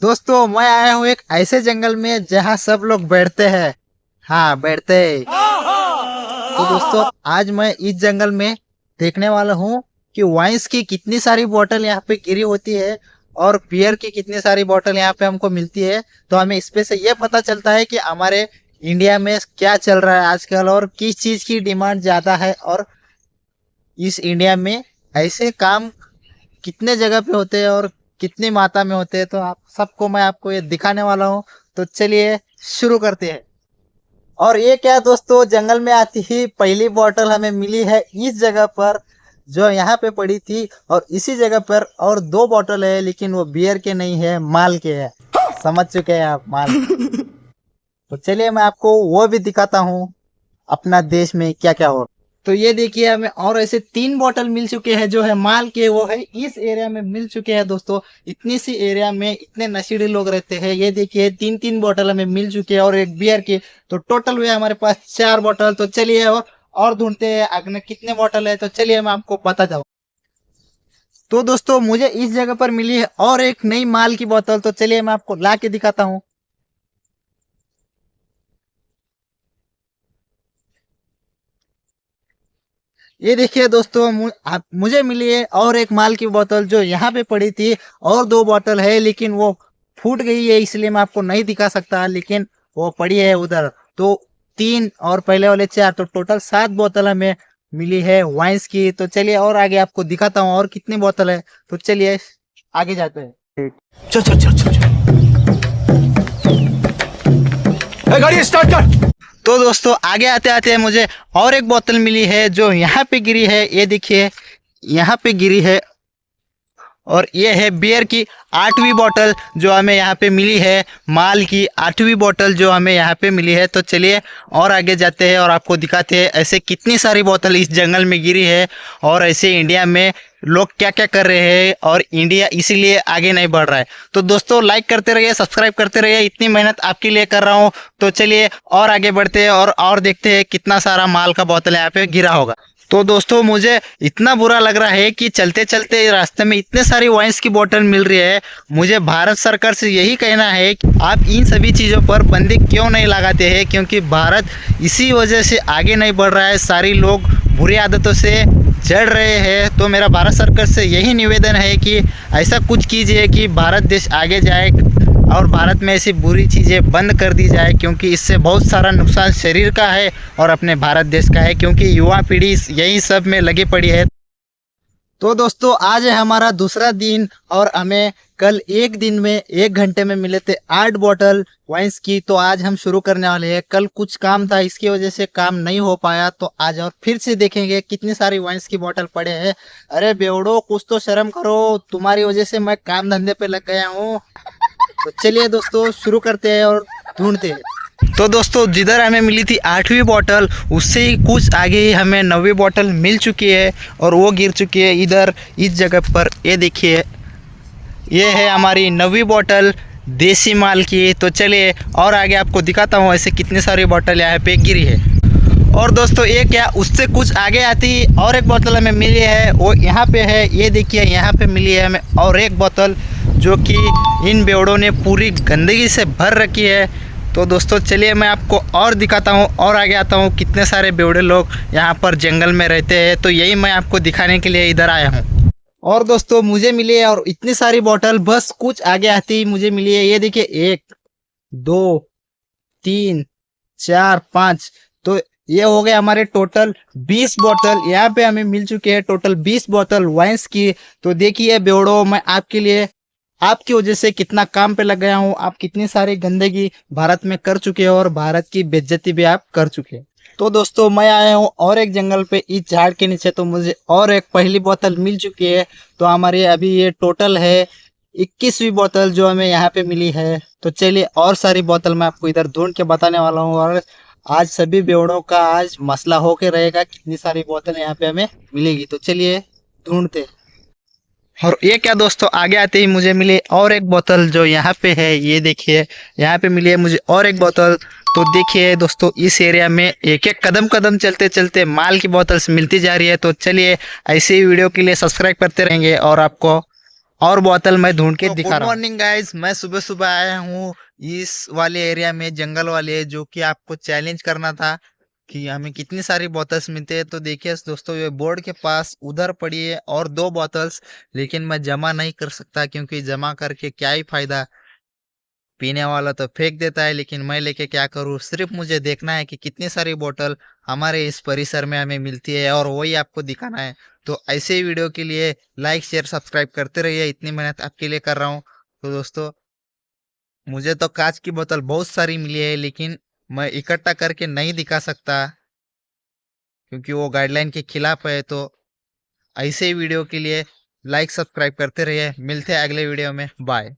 दोस्तों मैं आया हूँ एक ऐसे जंगल में जहाँ सब लोग बैठते हैं। हाँ, बैठते हैं। तो दोस्तों आज मैं इस जंगल में देखने वाला हूँ कि वाइन्स की कितनी सारी बोतल यहाँ पे गिरी होती है और बियर की कितनी सारी बोतल यहाँ पे हमको मिलती है। तो हमें इसपे से ये पता चलता है कि हमारे इंडिया में क्या चल रहा है आजकल और किस चीज की डिमांड ज्यादा है और इस इंडिया में ऐसे काम कितने जगह पे होते हैं और कितनी मात्रा में होते हैं। तो आप सबको मैं आपको ये दिखाने वाला हूँ। तो चलिए शुरू करते हैं। और ये क्या दोस्तों, जंगल में आती ही पहली बोतल हमें मिली है इस जगह पर जो यहाँ पे पड़ी थी, और इसी जगह पर और दो बोतल है लेकिन वो बियर के नहीं है, माल के है। समझ चुके हैं आप, माल। तो चलिए मैं आपको वो भी दिखाता हूँ अपना देश में क्या क्या हो। तो ये देखिए हमें और ऐसे 3 बोतल मिल चुके हैं जो है माल के, वो है इस एरिया में मिल चुके हैं दोस्तों। इतनी सी एरिया में इतने नशीले लोग रहते हैं। ये देखिए 3-3 बोतल हमें मिल चुके हैं और एक बियर के। तो टोटल हुए हमारे पास 4 बोतल। तो चलिए और ढूंढते हैं आगे कितने बोतल है। तो चलिए मैं आपको बताता हूँ। तो दोस्तों मुझे इस जगह पर मिली है और एक नई माल की बोतल। तो चलिए मैं आपको ला के दिखाता हूँ। ये देखिए दोस्तों मुझे मिली है और एक माल की बोतल जो यहाँ पे पड़ी थी, और 2 बोतल है लेकिन वो फूट गई है इसलिए मैं आपको नहीं दिखा सकता, लेकिन वो पड़ी है उधर। तो 3 और पहले वाले 4, तो टोटल 7 बोतल हमें मिली है वाइन्स की। तो चलिए और आगे आपको दिखाता हूँ और कितनी बोतल है। तो चलिए आगे जाते हैं। चल चल चल चल गाड़ी स्टार्ट कर। तो दोस्तों आगे आते आते मुझे और एक बोतल मिली है जो यहाँ पे गिरी है। ये देखिए यहाँ पे गिरी है, और ये है बियर की 8वीं बोतल जो हमें यहाँ पे मिली है, माल की 8वीं बोतल जो हमें यहाँ पे मिली है। तो चलिए और आगे जाते हैं और आपको दिखाते हैं ऐसे कितनी सारी बोतल इस जंगल में गिरी है और ऐसे इंडिया में लोग क्या क्या कर रहे हैं और इंडिया इसीलिए आगे नहीं बढ़ रहा है। तो दोस्तों लाइक करते रहिए, सब्सक्राइब करते रहिए, इतनी मेहनत आपके लिए कर रहा हूँ। तो चलिए और आगे बढ़ते हैं और देखते हैं कितना सारा माल का बोतल यहाँ पे गिरा होगा। तो दोस्तों मुझे इतना बुरा लग रहा है कि चलते चलते रास्ते में इतने सारी वाइन्स की बोतल मिल रही है। मुझे भारत सरकार से यही कहना है कि आप इन सभी चीज़ों पर बंदी क्यों नहीं लगाते हैं, क्योंकि भारत इसी वजह से आगे नहीं बढ़ रहा है। सारी लोग बुरी आदतों से जड़ रहे हैं। तो मेरा भारत सरकार से यही निवेदन है कि ऐसा कुछ कीजिए कि भारत देश आगे जाए और भारत में ऐसी बुरी चीज़ें बंद कर दी जाए, क्योंकि इससे बहुत सारा नुकसान शरीर का है और अपने भारत देश का है, क्योंकि युवा पीढ़ी यही सब में लगी पड़ी है। तो दोस्तों आज है हमारा दूसरा दिन और हमें कल एक दिन में 1 घंटे में मिले थे 8 बोतल वाइन्स की। तो आज हम शुरू करने वाले हैं। कल कुछ काम था इसकी वजह से काम नहीं हो पाया, तो आज और फिर से देखेंगे कितनी सारी वाइन्स की बोतल पड़े हैं। अरे बेवड़ो कुछ तो शर्म करो, तुम्हारी वजह से मैं काम धंधे पे लग गया हूँ। तो चलिए दोस्तों शुरू करते हैं और ढूंढते हैं। तो दोस्तों जिधर हमें मिली थी 8वीं बोतल, उससे ही कुछ आगे ही हमें 9वीं बोतल मिल चुकी है और वो गिर चुकी है इधर इस जगह पर। ये देखिए ये है हमारी 9वीं बोतल देसी माल की। तो चलिए और आगे आपको दिखाता हूँ ऐसे कितनी सारी बोतल यहाँ पे गिरी है। और दोस्तों ये क्या, उससे कुछ आगे आती और एक बोतल हमें मिली है, वो यहाँ पे है। ये देखिए यहाँ पे मिली है हमें और एक बोतल जो कि इन बेवड़ों ने पूरी गंदगी से भर रखी है। तो दोस्तों चलिए मैं आपको और दिखाता हूँ और आगे आता हूँ कितने सारे बेवड़े लोग यहाँ पर जंगल में रहते हैं। तो यही मैं आपको दिखाने के लिए इधर आया हूँ। और दोस्तों मुझे मिली है और इतनी सारी बोतल बस कुछ आगे आती ही मुझे मिली है। ये देखिए 1 2 3 4 5, तो ये हो गए हमारे टोटल 20 बोतल यहाँ पे हमें मिल चुके हैं। टोटल 20 बोतल वाइन्स की। तो देखिए बेवड़ो, मैं आपके लिए आपकी वजह से कितना काम पे लग गया हूँ। आप कितनी सारी गंदगी भारत में कर चुके हो और भारत की बेइज्जती भी आप कर चुके हैं। तो दोस्तों मैं आया हूँ और एक जंगल पे इस झाड़ के नीचे। तो मुझे और एक पहली बोतल मिल चुकी है। तो हमारे अभी ये टोटल है 21वीं बोतल जो हमें यहाँ पे मिली है। तो चलिए और सारी बोतल मैं आपको इधर ढूंढ के बताने वाला हूँ, और आज सभी बेवड़ों का आज मसला होके रहेगा कितनी सारी बोतल यहाँ पे हमें मिलेगी। तो चलिए ढूंढते हैं। और ये क्या दोस्तों, आगे आते ही मुझे मिली और एक बोतल जो यहाँ पे है। ये देखिए यहाँ पे मिली है मुझे और एक बोतल। तो देखिए दोस्तों इस एरिया में एक एक कदम कदम चलते चलते माल की बोतल्स मिलती जा रही है। तो चलिए ऐसे ही वीडियो के लिए सब्सक्राइब करते रहेंगे और आपको और बोतल मैं ढूंढ के दिखा रहा हूँ। गुड मॉर्निंग गाइस, मैं सुबह सुबह आया हूँ इस वाले एरिया में, जंगल वाले, जो कि आपको चैलेंज करना था कि हमें कितनी सारी बोतल्स मिलती है। तो देखिए दोस्तों, ये बोर्ड के पास उधर पड़ी है और 2 बोतल्स, लेकिन मैं जमा नहीं कर सकता क्योंकि जमा करके क्या ही फायदा, पीने वाला तो फेंक देता है, लेकिन मैं लेके क्या करूँ। सिर्फ मुझे देखना है कि कितनी सारी बोतल हमारे इस परिसर में हमें मिलती है और वही आपको दिखाना है। तो ऐसे ही वीडियो के लिए लाइक शेयर सब्सक्राइब करते रहिए, इतनी मेहनत आपके लिए कर रहा हूँ। तो दोस्तों, मुझे तो कांच की बोतल बहुत सारी मिली है, लेकिन मैं इकट्ठा करके नहीं दिखा सकता क्योंकि वो गाइडलाइन के खिलाफ है। तो ऐसे ही वीडियो के लिए लाइक सब्सक्राइब करते रहिए, मिलते हैं अगले वीडियो में, बाय।